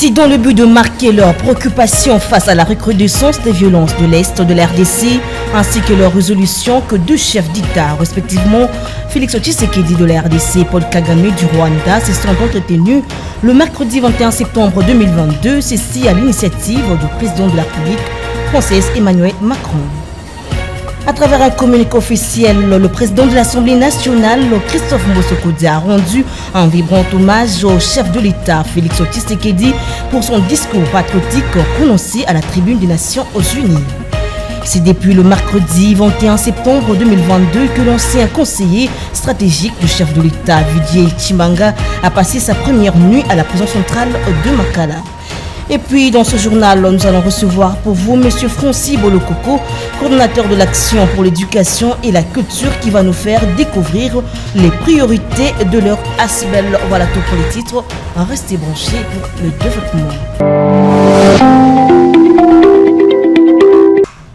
Ceci dans le but de marquer leur préoccupation face à la recrudescence des violences de l'Est de la RDC, ainsi que leur résolution que deux chefs d'État, respectivement Félix Tshisekedi de la RDC et Paul Kagame du Rwanda, se sont entretenus le mercredi 21 septembre 2022, ceci à l'initiative du président de la République française Emmanuel Macron. À travers un communiqué officiel, le président de l'Assemblée nationale, Christophe Mbosokodi, a rendu un vibrant hommage au chef de l'État, Félix Tshisekedi, pour son discours patriotique prononcé à la tribune des Nations Unies. C'est depuis le mercredi 21 septembre 2022 que l'ancien conseiller stratégique du chef de l'État, Didier Tshibanga, a passé sa première nuit à la prison centrale de Makala. Et puis dans ce journal, nous allons recevoir pour vous M. Francis Bolokoko, coordonnateur de l'action pour l'éducation et la culture, qui va nous faire découvrir les priorités de leur ASBEL. Voilà tout pour les titres. Restez branchés pour le développement.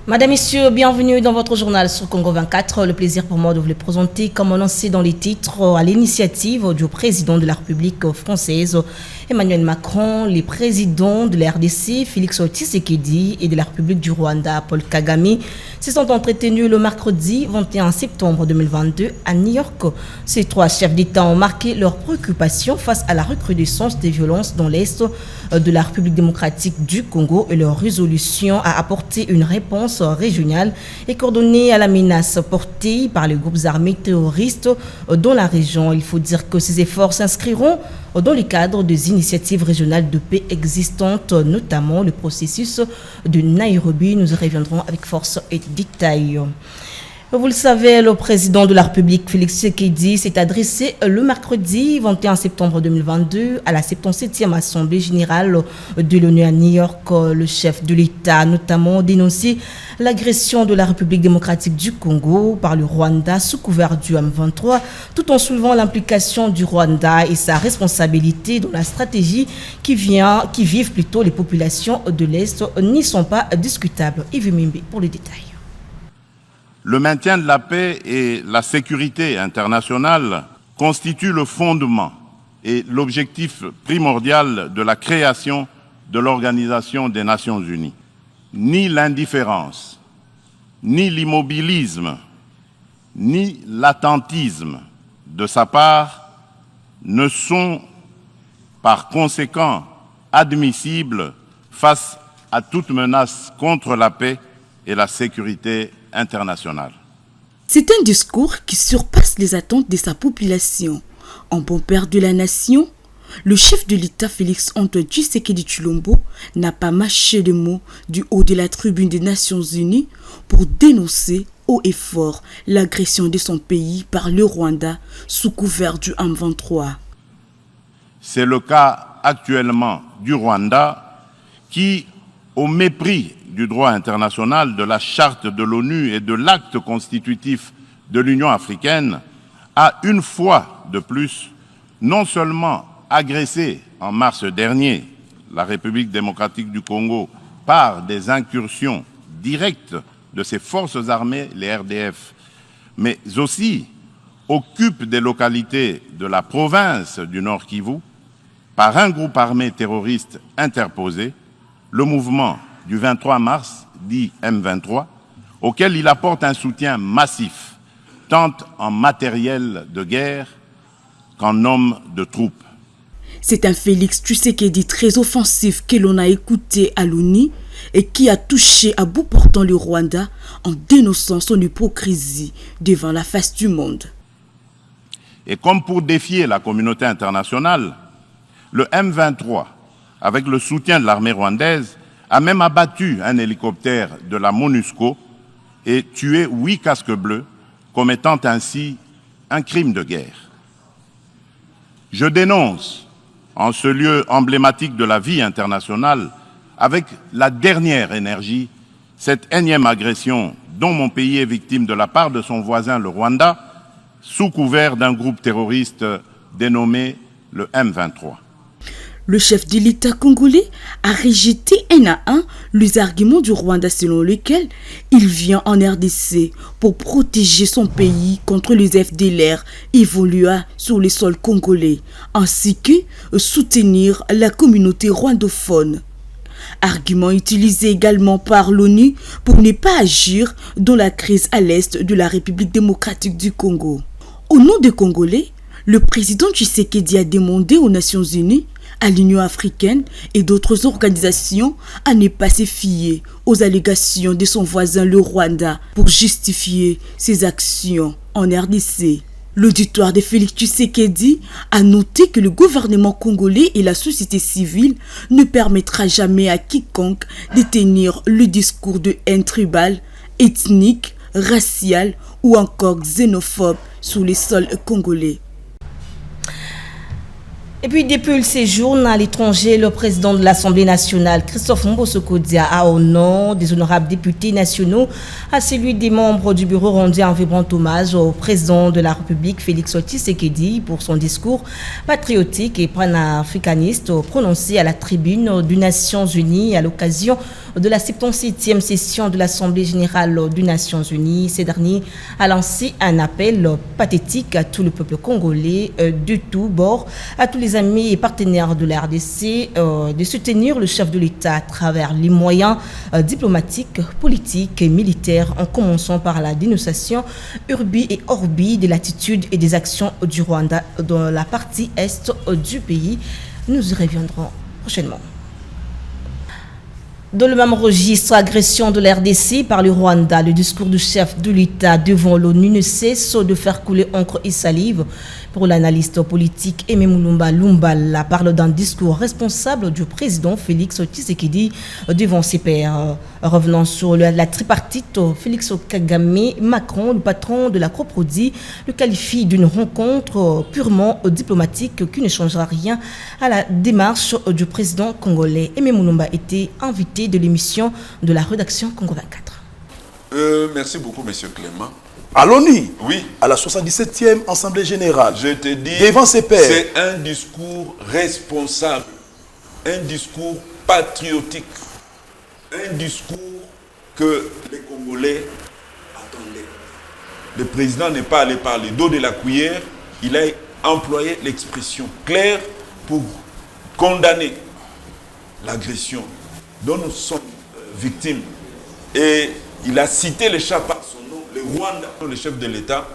Madame, Messieurs, bienvenue dans votre journal sur Congo 24. Le plaisir pour moi de vous le présenter comme annoncé dans les titres à l'initiative du président de la République française Emmanuel Macron, les présidents de la RDC Félix Tshisekedi et de la République du Rwanda Paul Kagame se sont entretenus le mercredi 21 septembre 2022 à New York. Ces trois chefs d'État ont marqué leur préoccupation face à la recrudescence des violences dans l'Est de la République démocratique du Congo et leur résolution à apporter une réponse régionale et coordonnée à la menace portée par les groupes armés terroristes dans la région. Il faut dire que ces efforts s'inscriront dans le cadre des initiatives régionales de paix existantes, notamment le processus de Nairobi. Nous y reviendrons avec force et détail. Vous le savez, le président de la République, Félix Tshisekedi, s'est adressé le mercredi 21 septembre 2022 à la 77e Assemblée générale de l'ONU à New York. Le chef de l'État a notamment dénoncé l'agression de la République démocratique du Congo par le Rwanda sous couvert du M23, tout en soulevant l'implication du Rwanda et sa responsabilité dans la stratégie qui vivent plutôt les populations de l'Est n'y sont pas discutables. Yves Mimbe pour les détails. Le maintien de la paix et la sécurité internationale constituent le fondement et l'objectif primordial de la création de l'Organisation des Nations Unies. Ni l'indifférence, ni l'immobilisme, ni l'attentisme de sa part ne sont par conséquent admissibles face à toute menace contre la paix et la sécurité internationale. C'est un discours qui surpasse les attentes de sa population. En bon père de la nation, le chef de l'État Félix Antoine Tshisekedi Tshilombo n'a pas mâché les mots du haut de la tribune des Nations Unies pour dénoncer haut et fort l'agression de son pays par le Rwanda sous couvert du M23. C'est le cas actuellement du Rwanda qui, au mépris du droit international, de la charte de l'ONU et de l'acte constitutif de l'Union africaine, a une fois de plus non seulement agressé en mars dernier la République démocratique du Congo par des incursions directes de ses forces armées, les RDF, mais aussi occupe des localités de la province du Nord Kivu par un groupe armé terroriste interposé, le mouvement du 23 mars, dit M23, auquel il apporte un soutien massif, tant en matériel de guerre qu'en hommes de troupes. C'est un Félix Tshisekedi très offensif que l'on a écouté à l'ONU et qui a touché à bout portant le Rwanda en dénonçant son hypocrisie devant la face du monde. Et comme pour défier la communauté internationale, le M23, avec le soutien de l'armée rwandaise, a même abattu un hélicoptère de la MONUSCO et tué 8 casques bleus, commettant ainsi un crime de guerre. Je dénonce, en ce lieu emblématique de la vie internationale, avec la dernière énergie, cette énième agression dont mon pays est victime de la part de son voisin le Rwanda, sous couvert d'un groupe terroriste dénommé le M23. Le chef de l'État congolais a rejeté un à un les arguments du Rwanda selon lesquels il vient en RDC pour protéger son pays contre les FDLR évoluant sur le sol congolais, ainsi que soutenir la communauté rwandophone. Argument utilisé également par l'ONU pour ne pas agir dans la crise à l'est de la République démocratique du Congo. Au nom des Congolais, le président Tshisekedi a demandé aux Nations Unies, à l'Union africaine et d'autres organisations à ne pas se fier aux allégations de son voisin le Rwanda pour justifier ses actions en RDC. L'auditoire de Félix Tshisekedi a noté que le gouvernement congolais et la société civile ne permettra jamais à quiconque de tenir le discours de haine tribale, ethnique, raciale ou encore xénophobe sur les sols congolais. Et puis, depuis le séjour à l'étranger, le président de l'Assemblée nationale, Christophe Mbosso-Kodia, a au nom des honorables députés nationaux, à celui des membres du bureau, rendu un vibrant hommage au président de la République, Félix Tshisekedi, pour son discours patriotique et panafricaniste prononcé à la tribune des Nations Unies à l'occasion de la 77e session de l'Assemblée générale des Nations Unies. Ces derniers a lancé un appel pathétique à tout le peuple congolais de tous bords, à tous les amis et partenaires de la RDC de soutenir le chef de l'État à travers les moyens diplomatiques, politiques et militaires, en commençant par la dénonciation urbi et orbi de l'attitude et des actions du Rwanda dans la partie est du pays. Nous y reviendrons prochainement. Dans le même registre, agression de la RDC par le Rwanda, le discours du chef de l'État devant l'ONU ne cesse de faire couler encre et salive. Pour l'analyste politique Aimé Mulumba Lumbala parle d'un discours responsable du président Félix Tshisekedi devant ses pairs. Revenant sur la tripartite, Félix Kagame Macron, le patron de la coproduit, le qualifie d'une rencontre purement diplomatique qui ne changera rien à la démarche du président congolais. Aimé Mulumba était invité de l'émission de la rédaction Congo 24. Merci beaucoup, monsieur Clément. À l'ONU, oui, à la 77e Assemblée générale, je te dis, devant ses pairs, c'est un discours responsable, un discours patriotique, un discours que les Congolais attendaient. Le président n'est pas allé par le dos de la cuillère, il a employé l'expression claire pour condamner l'agression dont nous sommes victimes. Et il a cité le chat par son nom, le Rwanda, le chef de l'État,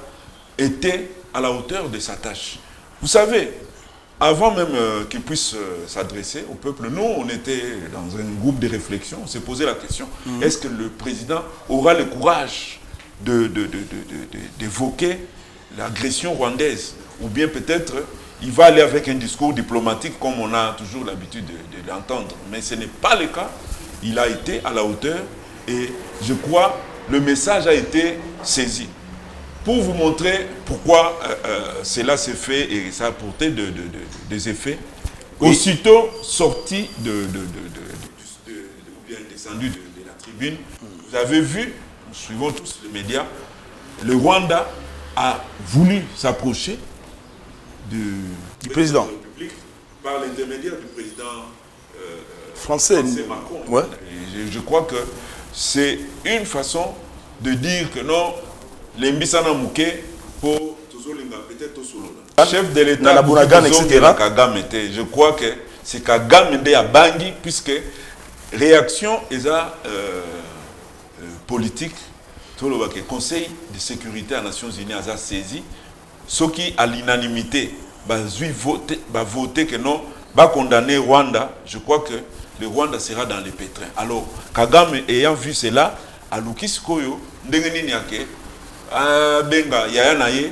était à la hauteur de sa tâche. Vous savez, avant même qu'il puisse s'adresser au peuple, nous, on était dans un groupe de réflexion, on s'est posé la question, est-ce que le président aura le courage d'évoquer l'agression rwandaise? Ou bien peut-être, il va aller avec un discours diplomatique comme on a toujours l'habitude de l'entendre. Mais ce n'est pas le cas. Il a été à la hauteur et je crois le message a été saisi. Pour vous montrer pourquoi cela s'est fait et ça a apporté des effets, oui. Aussitôt sorti ou bien descendu de la tribune, vous avez vu, nous suivons tous les médias, le Rwanda a voulu s'approcher du président de la République par l'intermédiaire du président français Macron. Ouais. Et je crois que c'est une façon de dire que non, les Mbisana Mouké pour Tozolinga, peut-être Tosolona. Chef de l'État, etc. Je crois que c'est Kagame de Abangi, puisque réaction est politique. Le Conseil de sécurité des Nations Unies a saisi, ce qui à l'unanimité va voter que non, va condamner Rwanda. Je crois que le Rwanda sera dans les pétrins. Alors, Kagame ayant vu cela, à Lukiskoyo, Ndengeni Nyake, Benga Yayanaye,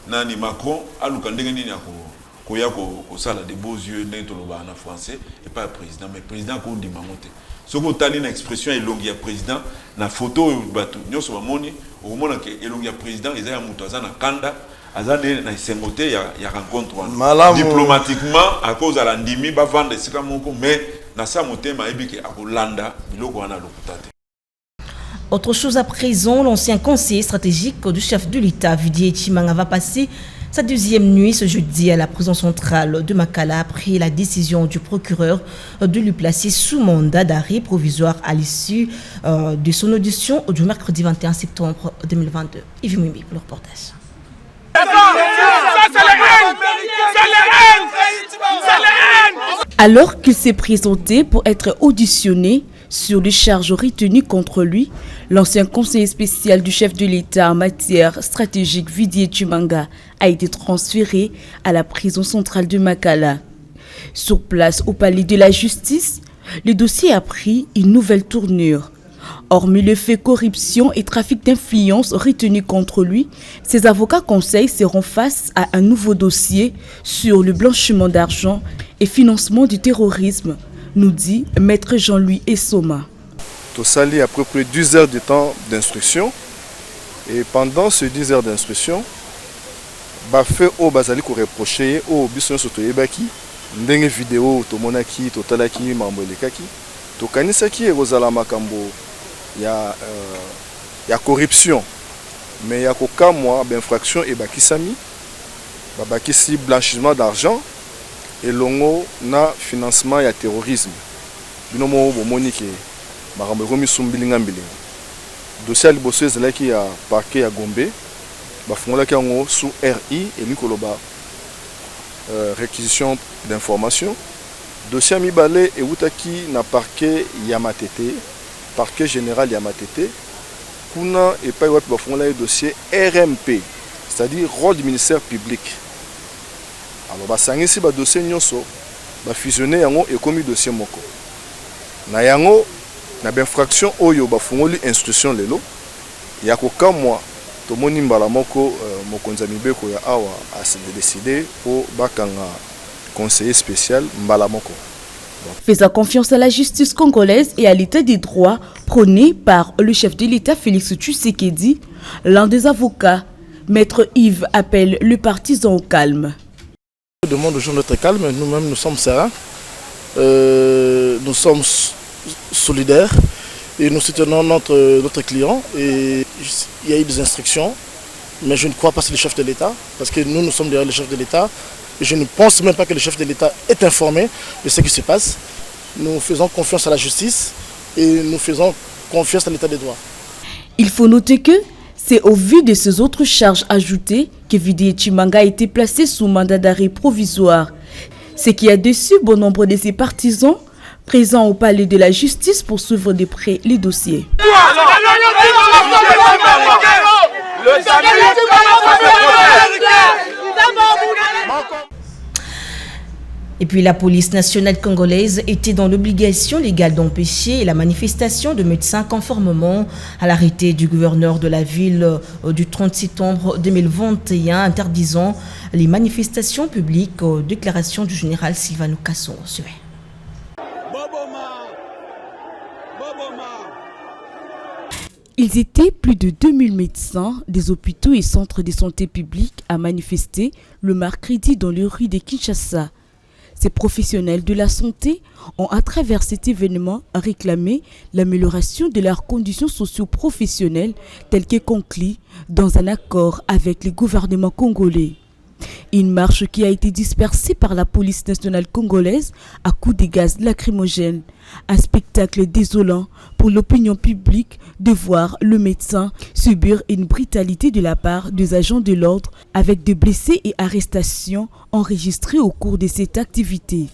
Nani Macron, à Lukandengeni Nyako, Koyako, Kosala de beaux yeux, Nentoloba en français, et pas le président, mais le président Kondi Mamote. Ce qu'on a une expression, il y a président, na photo, nous sommes moni, au moment où il y a président, il y a un moutazan à Kanda, il y a rencontre diplomatiquement à cause de l'andimi, il va vendre des sikamoko, mais na sa motema ebike à Hollanda, biloko wana lokutate. Autre chose à présent, l'ancien conseiller stratégique du chef de l'État, Vidier Chimanga, va passer Sa deuxième nuit ce jeudi à la prison centrale de Makala a pris la décision du procureur de lui placer sous mandat d'arrêt provisoire à l'issue de son audition du mercredi 21 septembre 2022. Yves Mimbi pour le reportage. Alors qu'il s'est présenté pour être auditionné sur les charges retenues contre lui, l'ancien conseiller spécial du chef de l'État en matière stratégique Vidier Chimanga a été transféré à la prison centrale de Makala. Sur place au palais de la justice, le dossier a pris une nouvelle tournure. Hormis le fait corruption et trafic d'influence retenu contre lui, ses avocats conseils seront face à un nouveau dossier sur le blanchiment d'argent et financement du terrorisme, nous dit Maître Jean-Louis Essoma. Tosali à peu près 10 heures de temps d'instruction et pendant ces 10 heures d'instruction, fait au bazali ko reprocher au biso soto yebaki ndenge vidéo tomonaki totalaki mambo elekaki tokanisaki ekozala makambo ya corruption mais ya kokamwa infraction ebakisami babakisi blanchiment d'argent et longo na financement ya terrorisme binomo bomoni ke makambo ekomi sumbilinga mbilinga dossier liboso ezalaki ya parquet ya Gombe bafungolaki yango sous RI et mikoloba réquisition d'information dossier mibale eutaki na parquet ya Matete parquet général ya Matete kuna epai wapi bafungolaki dossier RMP c'est-à-dire rôle du ministère public. Alors basangisi ba dossier nyonso ba fusionner yango ekomi dossier moko na yango na infraction oyo bafungoli instruction lelo ya kokamwa tomoni mbala moko mokonzi mibeko ya awa a se décider pour bakanga conseiller spécial mbala moko. Faisant confiance à la justice congolaise et à l'état des droits prôné par le chef de l'État Félix Tshisekedi, l'un des avocats, Maître Yves, appelle le partisan au calme. Je demande aux gens d'être calmes, nous-mêmes nous sommes sereins, nous sommes solidaires et nous soutenons notre client. Et il y a eu des instructions, mais je ne crois pas que c'est le chef de l'État, parce que nous sommes derrière le chef de l'État. Et je ne pense même pas que le chef de l'État est informé de ce qui se passe. Nous faisons confiance à la justice et nous faisons confiance à l'état des droits. Il faut noter que c'est au vu de ces autres charges ajoutées que Vidier Chimanga a été placé sous mandat d'arrêt provisoire. Ce qui a déçu bon nombre de ses partisans présents au palais de la justice pour suivre de près les dossiers. Et puis la police nationale congolaise était dans l'obligation légale d'empêcher la manifestation de médecins conformément à l'arrêté du gouverneur de la ville du 30 septembre 2021 interdisant les manifestations publiques. Déclaration du général Sylvano Kasson. Ils étaient plus de 2000 médecins des hôpitaux et centres de santé publics à manifester le mercredi dans les rues de Kinshasa. Ces professionnels de la santé ont, à travers cet événement, réclamé l'amélioration de leurs conditions socio-professionnelles telles que conclues dans un accord avec le gouvernement congolais. Une marche qui a été dispersée par la police nationale congolaise à coups de gaz lacrymogène. Un spectacle désolant pour l'opinion publique de voir le médecin subir une brutalité de la part des agents de l'ordre avec des blessés et arrestations enregistrées au cours de cette activité.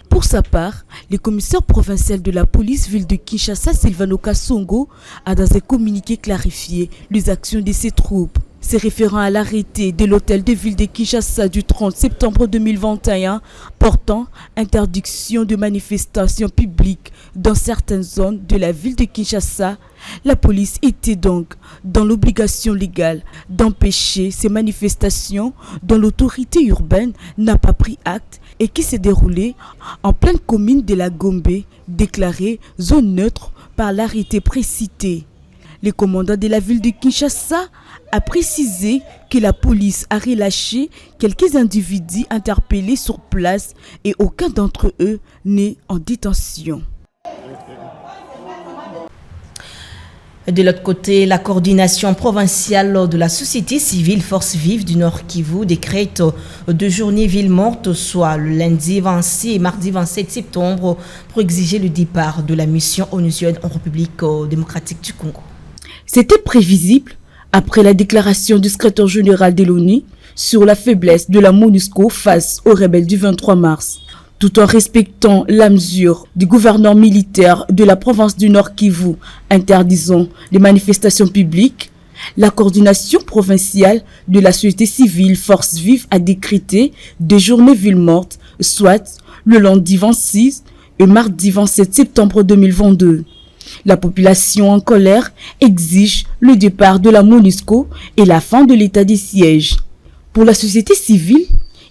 Pour sa part, le commissaire provincial de la police ville de Kinshasa, Sylvano Kasongo, a dans un communiqué clarifié les actions de ses troupes. Se référant à l'arrêté de l'hôtel de ville de Kinshasa du 30 septembre 2021 portant interdiction de manifestations publiques dans certaines zones de la ville de Kinshasa, la police était donc dans l'obligation légale d'empêcher ces manifestations dont l'autorité urbaine n'a pas pris acte et qui s'est déroulée en pleine commune de la Gombe, déclarée zone neutre par l'arrêté précité. Le commandant de la ville de Kinshasa a précisé que la police a relâché quelques individus interpellés sur place et aucun d'entre eux n'est en détention. De l'autre côté, la coordination provinciale de la société civile Force Vive du Nord Kivu décrète 2 journées villes mortes, soit le lundi 26 et mardi 27 septembre, pour exiger le départ de la mission onusienne en République démocratique du Congo. C'était prévisible après la déclaration du secrétaire général de l'ONU sur la faiblesse de la MONUSCO face aux rebelles du 23 mars. Tout en respectant la mesure du gouverneur militaire de la province du Nord Kivu interdisant les manifestations publiques, la coordination provinciale de la société civile Force Vive a décrété 2 journées villes mortes, soit le lundi 26 et mardi 27 septembre 2022. La population en colère exige le départ de la MONUSCO et la fin de l'état de siège. Pour la société civile,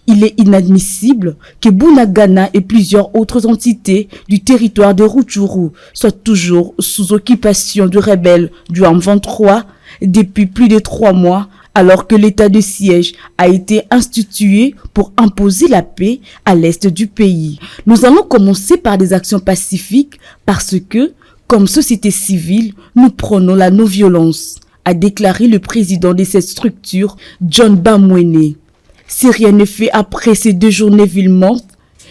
il est inadmissible que Bunagana et plusieurs autres entités du territoire de Rutshuru soient toujours sous occupation de rebelles du M23 depuis plus de 3 mois, alors que l'état de siège a été institué pour imposer la paix à l'est du pays. Nous allons commencer par des actions pacifiques parce que, comme société civile, nous prônons la non-violence, a déclaré le président de cette structure, John Bamwene. Si rien n'est fait après ces 2 journées villes mortes,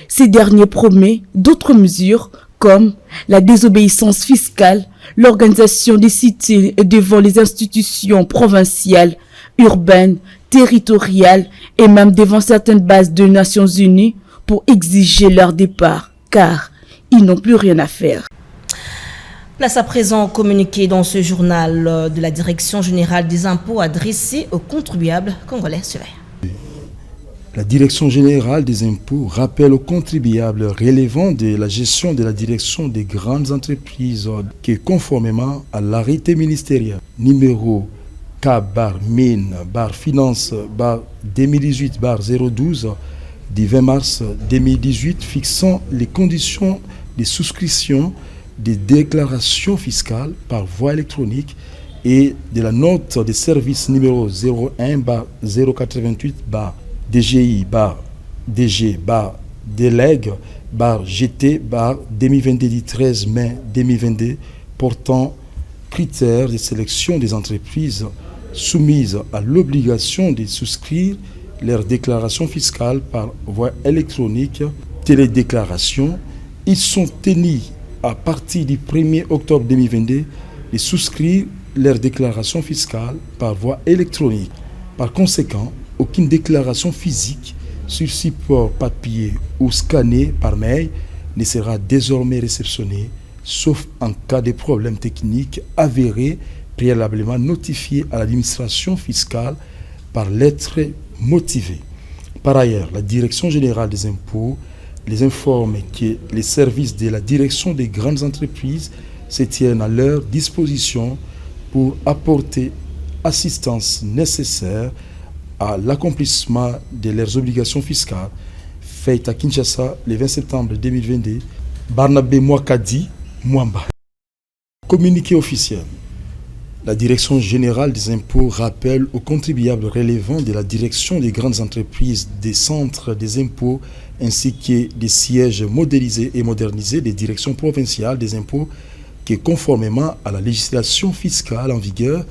ces derniers promettent d'autres mesures comme la désobéissance fiscale, l'organisation des cités devant les institutions provinciales, urbaines, territoriales et même devant certaines bases des Nations Unies pour exiger leur départ, car ils n'ont plus rien à faire. Place à présent communiqué dans ce journal de la Direction générale des impôts adressé aux contribuables congolais. La Direction générale des impôts rappelle aux contribuables relevant de la gestion de la direction des grandes entreprises que conformément à l'arrêté ministériel numéro K-Mine-Finance-2018-012 du 20 mars 2018 fixant les conditions de souscription des déclarations fiscales par voie électronique et de la note de service numéro 01-088-DG-DG-Délègue-GT-2022 du 13 mai 2022 portant critères de sélection des entreprises soumises à l'obligation de souscrire leurs déclarations fiscales par voie électronique, télédéclaration. Ils sont tenus à partir du 1er octobre 2022 de souscrire leurs déclarations fiscales par voie électronique. Par conséquent, aucune déclaration physique sur support papier ou scannée par mail ne sera désormais réceptionnée, sauf en cas de problème technique avéré préalablement notifié à l'administration fiscale par lettre motivée. Par ailleurs, la Direction générale des impôts les informe que les services de la direction des grandes entreprises se tiennent à leur disposition pour apporter assistance nécessaire à l'accomplissement de leurs obligations fiscales faites à Kinshasa le 20 septembre 2022. Barnabé Mwakadi Mwamba. Communiqué officiel. La Direction générale des impôts rappelle aux contribuables relevant de la direction des grandes entreprises, des centres des impôts ainsi que des sièges modélisés et modernisés des directions provinciales des impôts que conformément à la législation fiscale en vigueur,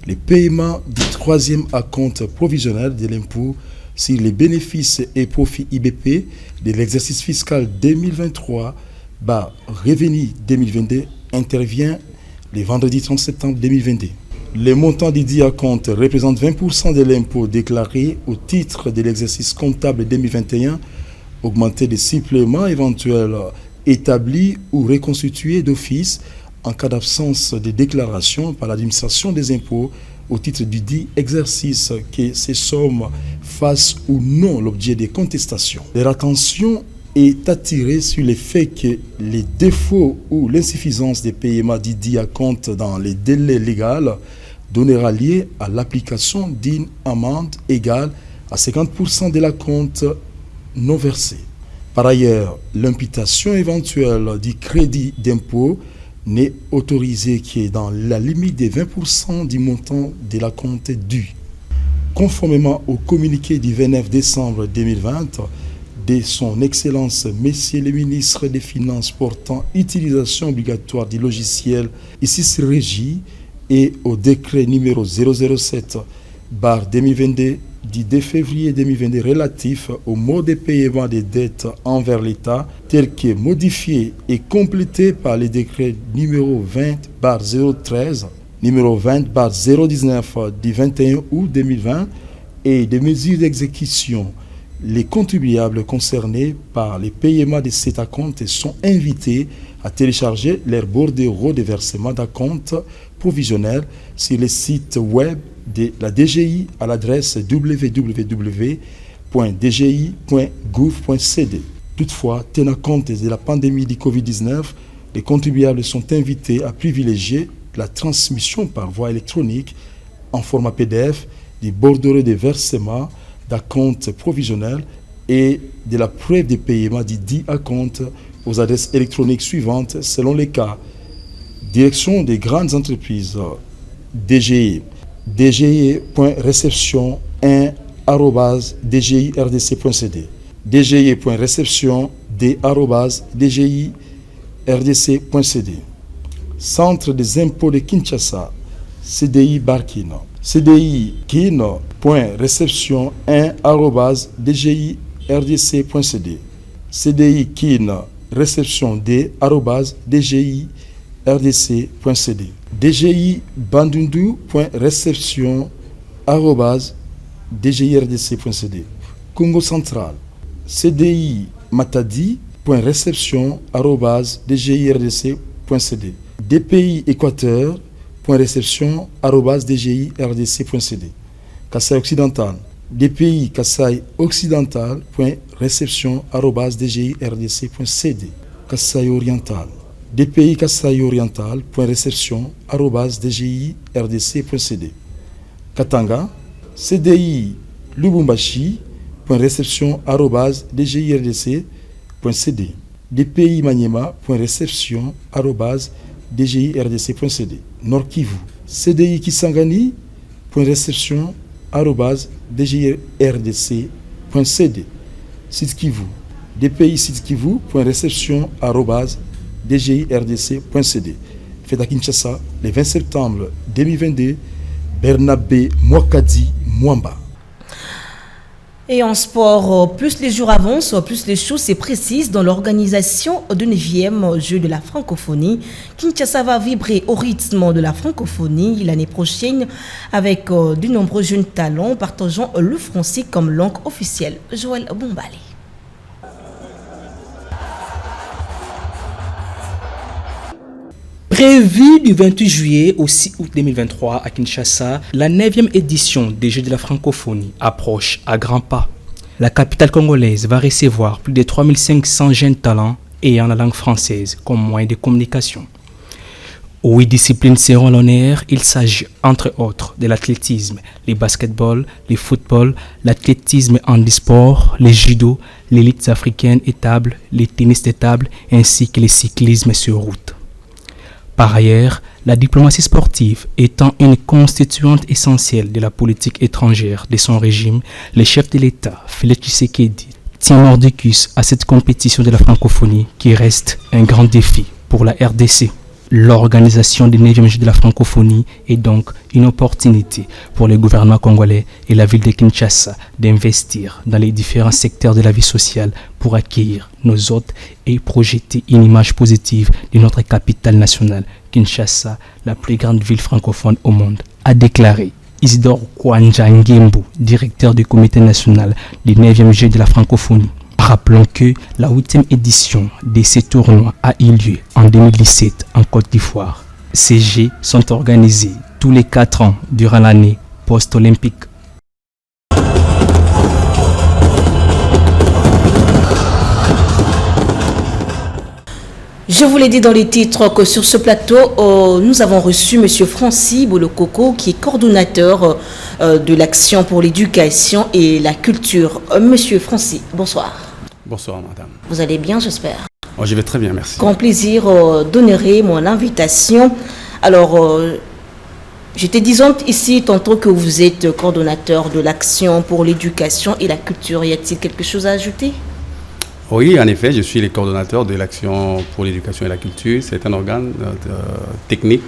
le paiement du 3e acompte provisionnel de l'impôt sur les bénéfices et profits IBP de l'exercice fiscal 2023 revenu 2022 intervient le vendredi 30 septembre 2022. Le montant dédié à compte représente 20% de l'impôt déclaré au titre de l'exercice comptable 2021, augmenté de suppléments éventuels établis ou reconstitués d'office en cas d'absence de déclaration par l'administration des impôts au titre du dit exercice, que ces sommes fassent ou non l'objet des contestations. Leur attention est attirée sur le fait que les défauts ou l'insuffisance des paiements dits à compte dans les délais légaux donnera lieu à l'application d'une amende égale à 50% de l'acompte non versé. Par ailleurs, l'imputation éventuelle du crédit d'impôt n'est autorisée que dans la limite des 20% du montant de l'acompte dû. Conformément au communiqué du 29 décembre 2020 de son Excellence Monsieur le ministre des Finances portant utilisation obligatoire du logiciel ici régi et au décret numéro 007/2022 du 2 février 2022 relatif au mode de paiement des dettes envers l'État, tel que modifié et complété par le décret numéro 20/013, numéro 20/019 du 21 août 2020 et des mesures d'exécution. Les contribuables concernés par les paiements de cet acompte sont invités à télécharger leur bordereau de versement d'acompte provisionnel sur le site web de la DGI à l'adresse www.dgi.gouv.cd. Toutefois, tenant compte de la pandémie du Covid-19, les contribuables sont invités à privilégier la transmission par voie électronique en format PDF du bordereau de versement d'acompte provisionnel et de la preuve de paiement du dit acompte aux adresses électroniques suivantes selon les cas. Direction des grandes entreprises, DGI, dgi.reception1@dgirdc.cd, dgi.reception@dgirdc.cd. Centre des impôts de Kinshasa, CDI Barkino, cdi-kin.reception1@dgirdc.cd, cdi-kin-reception-d@dgirdc.cd, DGI bandundu.reception@dgirdc.cd, Congo Central, CDI matadi.reception@dgirdc.cd, DPI Équateur.reception@dgirdc.cd, Kassai Occidental, DPI Kassai Occidental.reception@dgirdc.cd, Kassai Oriental, DPI Kassai Oriental.reception@dgirdc.cd, Katanga, CDI Lubumbashi.reception@dgirdc.cd, DPI Maniema.reception@dgirdc.cd, Nord Kivu, CDI Kisangani.reception@dgirdc.cd, Sud Kivu, DPI Sud Kivu.reception@dgirdc.cd. Fait à Kinshasa, le 20 septembre 2022, Bernabé Mwakadi Mwamba. Et en sport, plus les jours avancent, plus les choses se précisent dans l'organisation du 9e Jeu de la francophonie. Kinshasa va vibrer au rythme de la francophonie l'année prochaine avec de nombreux jeunes talents partageant le français comme langue officielle. Joël Bombali. Prévu du 28 juillet au 6 août 2023 à Kinshasa, la 9e édition des Jeux de la francophonie approche à grands pas. La capitale congolaise va recevoir plus de 3500 jeunes talents ayant la langue française comme moyen de communication. 8 disciplines seront à l'honneur. Il s'agit entre autres de l'athlétisme, le basketball, le football, l'athlétisme handisport, le judo, les luttes africaines et tables, le tennis de table ainsi que le cyclisme sur route. Par ailleurs, la diplomatie sportive étant une constituante essentielle de la politique étrangère de son régime, le chef de l'État, Félix Tshisekedi, tient mordicus à cette compétition de la francophonie qui reste un grand défi pour la RDC. L'organisation des 9e Jeux de la francophonie est donc une opportunité pour le gouvernement congolais et la ville de Kinshasa d'investir dans les différents secteurs de la vie sociale pour accueillir nos hôtes et projeter une image positive de notre capitale nationale, Kinshasa, la plus grande ville francophone au monde, a déclaré Isidore Kwanja Ngembo, directeur du comité national des 9e Jeux de la francophonie. Rappelons que la 8e édition de ces tournois a eu lieu en 2017 en Côte d'Ivoire. Ces Jeux sont organisés tous les 4 ans durant l'année post-olympique. Je vous l'ai dit dans les titres que sur ce plateau, nous avons reçu M. Francis Bolokoko, qui est coordonnateur de l'Action pour l'éducation et la culture. Monsieur Francis, bonsoir. Bonsoir, madame. Vous allez bien, j'espère? Oh, je vais très bien, merci. Grand plaisir d'honorer mon invitation. Alors, j'étais disant ici tantôt que vous êtes coordonnateur de l'Action pour l'éducation et la culture. Y a-t-il quelque chose à ajouter? Oui, en effet, je suis le coordonnateur de l'Action pour l'éducation et la culture. C'est un organe technique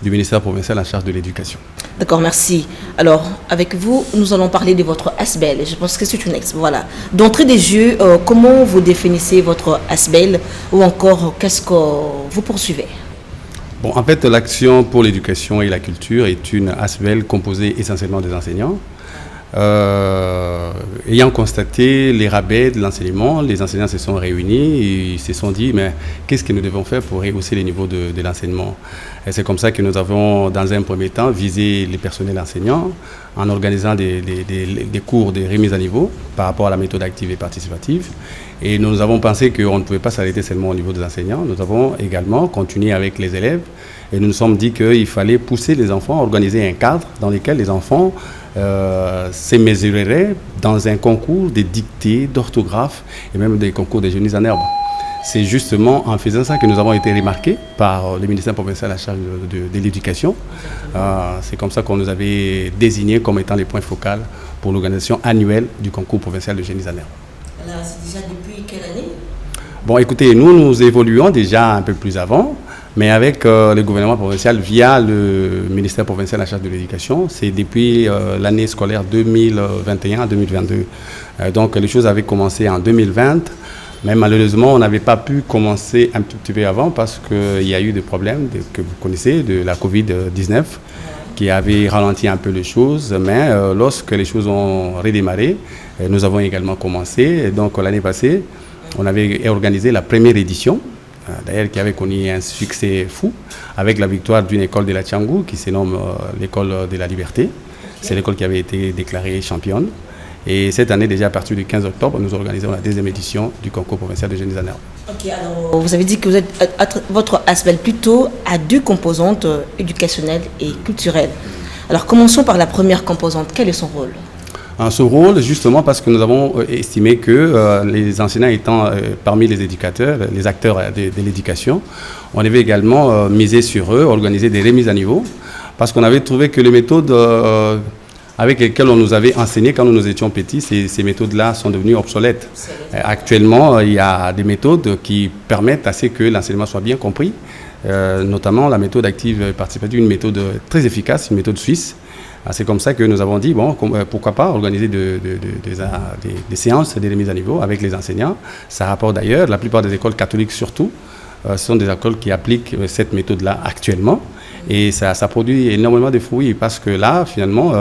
du ministère provincial en charge de l'éducation. D'accord, merci. Alors, avec vous, nous allons parler de votre ASBEL. Je pense que c'est une voilà. D'entrée des jeux, comment vous définissez votre ASBEL ou encore qu'est-ce que vous poursuivez? Bon, en fait, l'Action pour l'éducation et la culture est une ASBEL composée essentiellement des enseignants. Ayant constaté les rabais de l'enseignement, les enseignants se sont réunis et se sont dit mais qu'est-ce que nous devons faire pour rehausser les niveaux de l'enseignement. Et c'est comme ça que nous avons dans un premier temps visé les personnels enseignants en organisant des cours de remise à niveau par rapport à la méthode active et participative. Et nous avons pensé qu'on ne pouvait pas s'arrêter seulement au niveau des enseignants. Nous avons également continué avec les élèves et nous nous sommes dit qu'il fallait pousser les enfants à organiser un cadre dans lequel les enfants se mesureraient dans un concours de dictée, d'orthographe et même des concours de génie en herbe. C'est justement en faisant ça que nous avons été remarqués par le ministère provincial à la charge de l'éducation. C'est comme ça qu'on nous avait désignés comme étant les points focaux pour l'organisation annuelle du concours provincial de génie en herbe. Alors, c'est déjà depuis quelle année? Bon, écoutez, nous évoluons déjà un peu plus avant, mais avec le gouvernement provincial via le ministère provincial à la charge de l'éducation, c'est depuis l'année scolaire 2021 à 2022. Donc, les choses avaient commencé en 2020, mais malheureusement, on n'avait pas pu commencer un tout petit peu avant parce qu'il y a eu des problèmes que vous connaissez, de la Covid-19, qui avait ralenti un peu les choses, mais lorsque les choses ont redémarré, nous avons également commencé. Et donc l'année passée, on avait organisé la première édition, d'ailleurs qui avait connu un succès fou, avec la victoire d'une école de la Tchangou qui se nomme l'école de la Liberté. C'est l'école qui avait été déclarée championne. Et cette année, déjà à partir du 15 octobre, nous organisons la deuxième édition du concours provincial de génie en herbe. Ok, alors vous avez dit que votre ASBEL plutôt a deux composantes éducationnelles et culturelles. Alors commençons par la première composante. Quel est son rôle? Ce rôle, justement, parce que nous avons estimé que les enseignants étant parmi les éducateurs, les acteurs de l'éducation, on devait également miser sur eux, organiser des remises à niveau, parce qu'on avait trouvé que les méthodes avec lesquelles on nous avait enseigné quand nous étions petits, ces méthodes-là sont devenues obsolètes. Actuellement, il y a des méthodes qui permettent à ce que l'enseignement soit bien compris, notamment la méthode active participative, une méthode très efficace, une méthode suisse. C'est comme ça que nous avons dit, bon, pourquoi pas organiser des séances, des remises à niveau avec les enseignants. Ça rapporte d'ailleurs, la plupart des écoles catholiques surtout, ce sont des écoles qui appliquent cette méthode-là actuellement. Et ça produit énormément de fruits parce que là, finalement,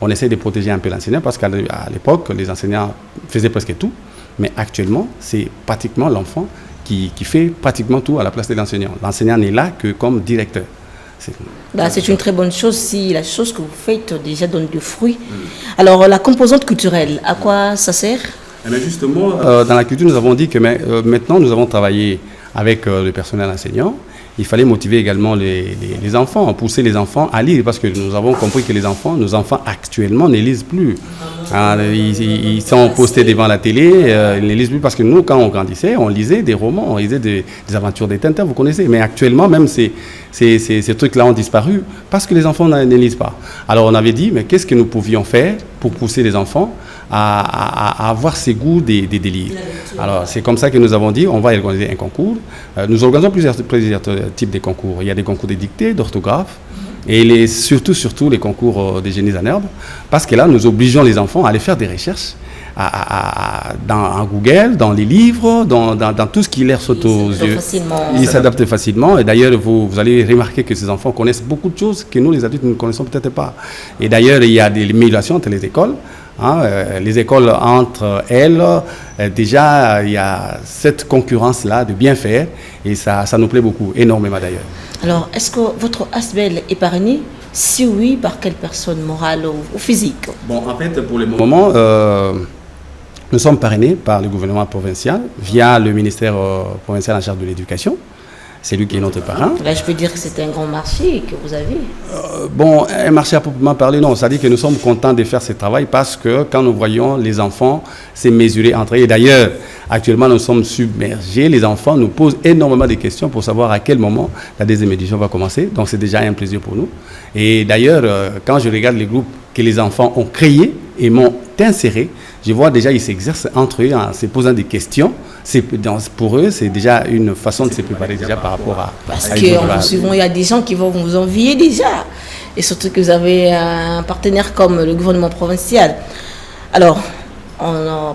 on essaie de protéger un peu l'enseignant parce qu'à l'époque, les enseignants faisaient presque tout. Mais actuellement, c'est pratiquement l'enfant qui fait pratiquement tout à la place de l'enseignant. L'enseignant n'est là que comme directeur. C'est une très bonne chose si la chose que vous faites déjà donne du fruit. Alors, la composante culturelle, à quoi ça sert? Justement, dans la culture, nous avons dit que maintenant, nous avons travaillé avec le personnel enseignant. Il fallait motiver également les enfants, pousser les enfants à lire, parce que nous avons compris que nos enfants actuellement ne lisent plus. Ils sont postés devant la télé, ils ne lisent plus, parce que nous, quand on grandissait, on lisait des romans, on lisait des aventures des Tintin, vous connaissez. Mais actuellement, même ces trucs-là ont disparu, parce que les enfants ne lisent pas. Alors on avait dit, mais qu'est-ce que nous pouvions faire pour pousser les enfants à avoir ces goûts des livres. Alors c'est comme ça que nous avons dit, on va organiser un concours. Nous organisons plusieurs types de concours. Il y a des concours de dictée, d'orthographe, et surtout les concours de génie en herbe, parce que là nous obligeons les enfants à aller faire des recherches en Google, dans les livres, dans tout ce qui leur saute aux yeux. Ils s'adaptent facilement. Et d'ailleurs, vous allez remarquer que ces enfants connaissent beaucoup de choses que nous, les adultes, ne connaissons peut-être pas. Et d'ailleurs, il y a des émulations entre les écoles. Les écoles entre elles, déjà, il y a cette concurrence-là de bien faire. Et ça nous plaît beaucoup, énormément d'ailleurs. Alors, est-ce que votre ASBEL est épargné? Si oui, par quelle personne morale ou physique? Bon, en fait, pour le moment, nous sommes parrainés par le gouvernement provincial via le ministère provincial en charge de l'éducation. C'est lui qui est notre parrain. Là, je peux dire que c'est un grand marché que vous avez. Bon, un marché à proprement parler, non. C'est-à-dire que nous sommes contents de faire ce travail parce que quand nous voyons les enfants se mesurer entre eux, et d'ailleurs, actuellement, nous sommes submergés. Les enfants nous posent énormément de questions pour savoir à quel moment la deuxième édition va commencer. Donc, c'est déjà un plaisir pour nous. Et d'ailleurs, quand je regarde les groupes que les enfants ont créés et m'ont inséré, je vois déjà ils s'exercent entre eux en se posant des questions. pour eux, c'est déjà une façon de se préparer déjà par rapport à... Parce que souvent, il y a des gens qui vont vous envier déjà. Et surtout que vous avez un partenaire comme le gouvernement provincial. Alors,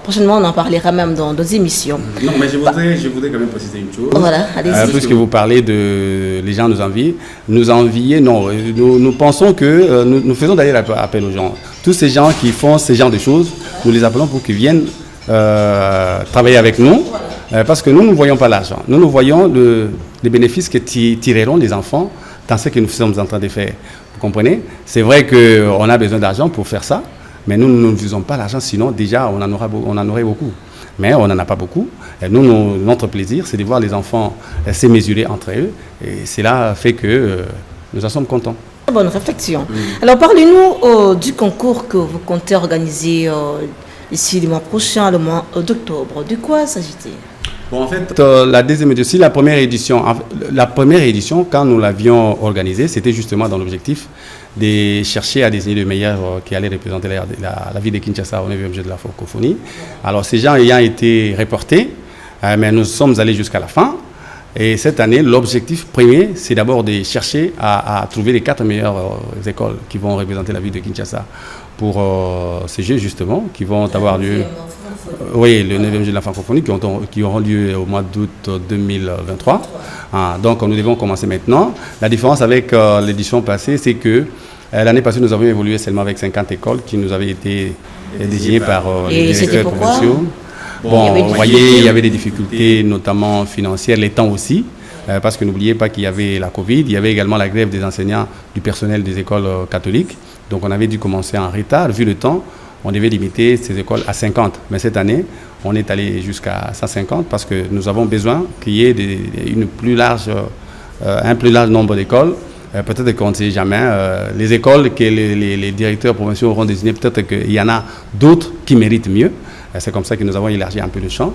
prochainement, on en parlera même dans d'autres émissions. Non, mais je voudrais quand même préciser une chose. Voilà, allez-y. Puisque vous parlez de les gens nous envier, non. Nous pensons que nous faisons d'ailleurs appel aux gens. Tous ces gens qui font ce genre de choses, nous les appelons pour qu'ils viennent travailler avec nous. Parce que nous ne voyons pas l'argent. Nous voyons les bénéfices que tireront les enfants dans ce que nous sommes en train de faire. Vous comprenez? C'est vrai qu'on a besoin d'argent pour faire ça. Mais nous ne faisons pas l'argent, sinon déjà on en aurait beaucoup. Mais on n'en a pas beaucoup. Et nous, notre plaisir, c'est de voir les enfants se mesurer entre eux. Et cela fait que nous en sommes contents. Bonne réflexion. Alors parlez-nous du concours que vous comptez organiser ici le mois prochain, le mois d'octobre. De quoi s'agit-il? Bon, en fait, la deuxième édition, la première édition, quand nous l'avions organisée, c'était justement dans l'objectif de chercher à désigner le meilleur qui allait représenter la ville de Kinshasa au 9e jeu de la francophonie. Alors, ces gens ayant été reportés, mais nous sommes allés jusqu'à la fin. Et cette année, l'objectif premier, c'est d'abord de chercher à trouver les 4 meilleures écoles qui vont représenter la ville de Kinshasa pour ces jeux, justement, qui vont avoir lieu... Oui, le 9e jeu de la francophonie qui auront lieu au mois d'août 2023. Donc, nous devons commencer maintenant. La différence avec l'édition passée, c'est que l'année passée, nous avions évolué seulement avec 50 écoles qui nous avaient été désignées par les directeurs provinciaux. Bon, vous voyez, il y avait des difficultés, notamment financières, les temps aussi, parce que n'oubliez pas qu'il y avait la Covid, il y avait également la grève des enseignants du personnel des écoles catholiques. Donc, on avait dû commencer en retard, vu le temps. On devait limiter ces écoles à 50. Mais cette année, on est allé jusqu'à 150 parce que nous avons besoin qu'il y ait un plus large nombre d'écoles. Peut-être qu'on ne sait jamais. Les écoles que les directeurs provinciaux auront désignées, peut-être qu'il y en a d'autres qui méritent mieux. C'est comme ça que nous avons élargi un peu le champ.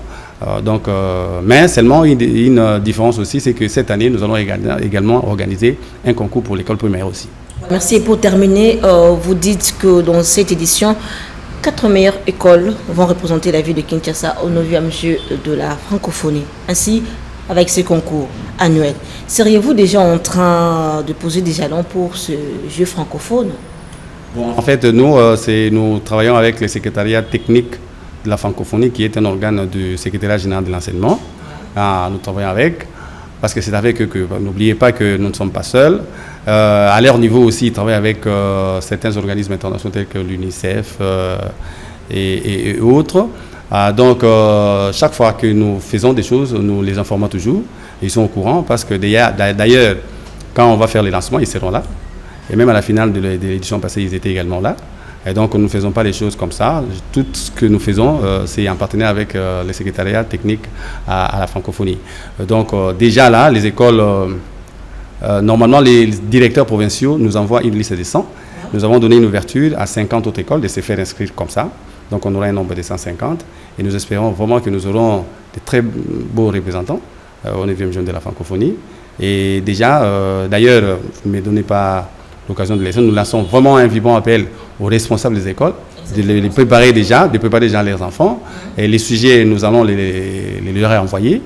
Mais seulement une différence aussi, c'est que cette année, nous allons également organiser un concours pour l'école primaire aussi. Merci. Et pour terminer, vous dites que dans cette édition, 4 meilleures écoles vont représenter la ville de Kinshasa au 9e jeu de la francophonie. Ainsi, avec ce concours annuel, seriez-vous déjà en train de poser des jalons pour ce jeu francophone? Bon, en fait, nous travaillons avec le secrétariat technique de la francophonie, qui est un organe du secrétariat général de l'enseignement. Nous travaillons avec, parce que c'est avec eux que, n'oubliez pas que nous ne sommes pas seuls. À leur niveau aussi, ils travaillent avec certains organismes internationaux tels que l'UNICEF et autres. Donc, chaque fois que nous faisons des choses, nous les informons toujours. Ils sont au courant parce que d'ailleurs, quand on va faire les lancements, ils seront là. Et même à la finale de l'édition passée, ils étaient également là. Et donc, nous ne faisons pas les choses comme ça. Tout ce que nous faisons, c'est en partenariat avec le secrétariat technique à la francophonie. Donc, déjà là, les écoles... normalement, les directeurs provinciaux nous envoient une liste de 100. Nous avons donné une ouverture à 50 autres écoles de se faire inscrire comme ça. Donc, on aura un nombre de 150. Et nous espérons vraiment que nous aurons de très beaux représentants au 9e jeu de la francophonie. Et déjà, d'ailleurs, vous ne me donnez pas l'occasion de laisser. Nous lançons vraiment un vibrant appel aux responsables des écoles de les préparer déjà, leurs enfants. Et les sujets, nous allons les leur envoyer.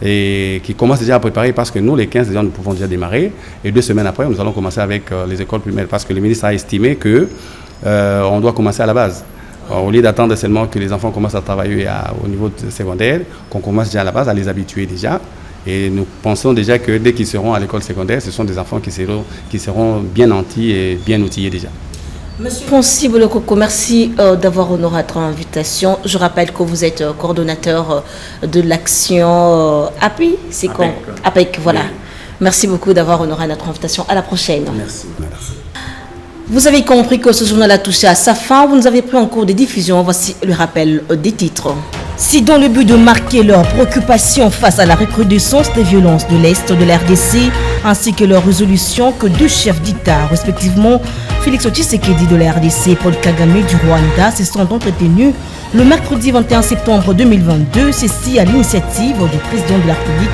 Et qui commencent déjà à préparer parce que nous, les 15 déjà, nous pouvons déjà démarrer. Et 2 semaines après, nous allons commencer avec les écoles primaires parce que le ministre a estimé qu'on doit commencer à la base. Au lieu d'attendre seulement que les enfants commencent à travailler au niveau secondaire, qu'on commence déjà à la base à les habituer déjà. Et nous pensons déjà que dès qu'ils seront à l'école secondaire, ce sont des enfants qui seront bien nantis et bien outillés déjà. Monsieur Ponsi Bolokoko, merci d'avoir honoré notre invitation. Je rappelle que vous êtes coordonnateur de l'action API, c'est quoi APEC, voilà. Oui. Merci beaucoup d'avoir honoré notre invitation. À la prochaine. Merci. Vous avez compris que ce journal a touché à sa fin. Vous nous avez pris en cours de diffusion. Voici le rappel des titres. Si dans le but de marquer leur préoccupation face à la recrudescence des violences de l'Est de la RDC, ainsi que leur résolution, que 2 chefs d'État, respectivement Félix Tshisekedi de la RDC et Paul Kagame du Rwanda, se sont entretenus le mercredi 21 septembre 2022, ceci à l'initiative du président de la République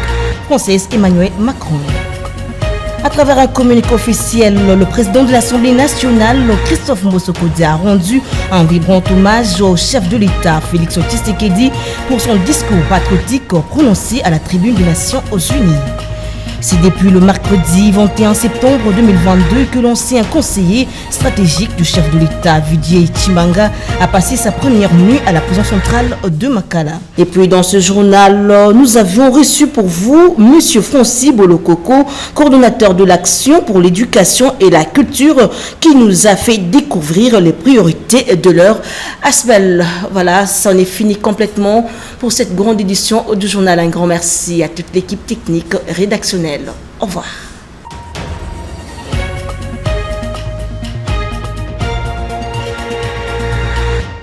française Emmanuel Macron. À travers un communiqué officiel, le président de l'Assemblée nationale, Christophe Mbosso-Kodi, a rendu un vibrant hommage au chef de l'État, Félix Tshisekedi, pour son discours patriotique prononcé à la tribune des Nations Unies. C'est depuis le mercredi 21 septembre 2022 que l'ancien conseiller stratégique du chef de l'État, Vidier Chimanga, a passé sa première nuit à la prison centrale de Makala. Et puis dans ce journal, nous avions reçu pour vous M. Fonsi Bolokoko, coordonnateur de l'action pour l'éducation et la culture, qui nous a fait découvrir les priorités de leur Asbel. Voilà, ça en est fini complètement pour cette grande édition du journal. Un grand merci à toute l'équipe technique rédactionnelle. Au revoir.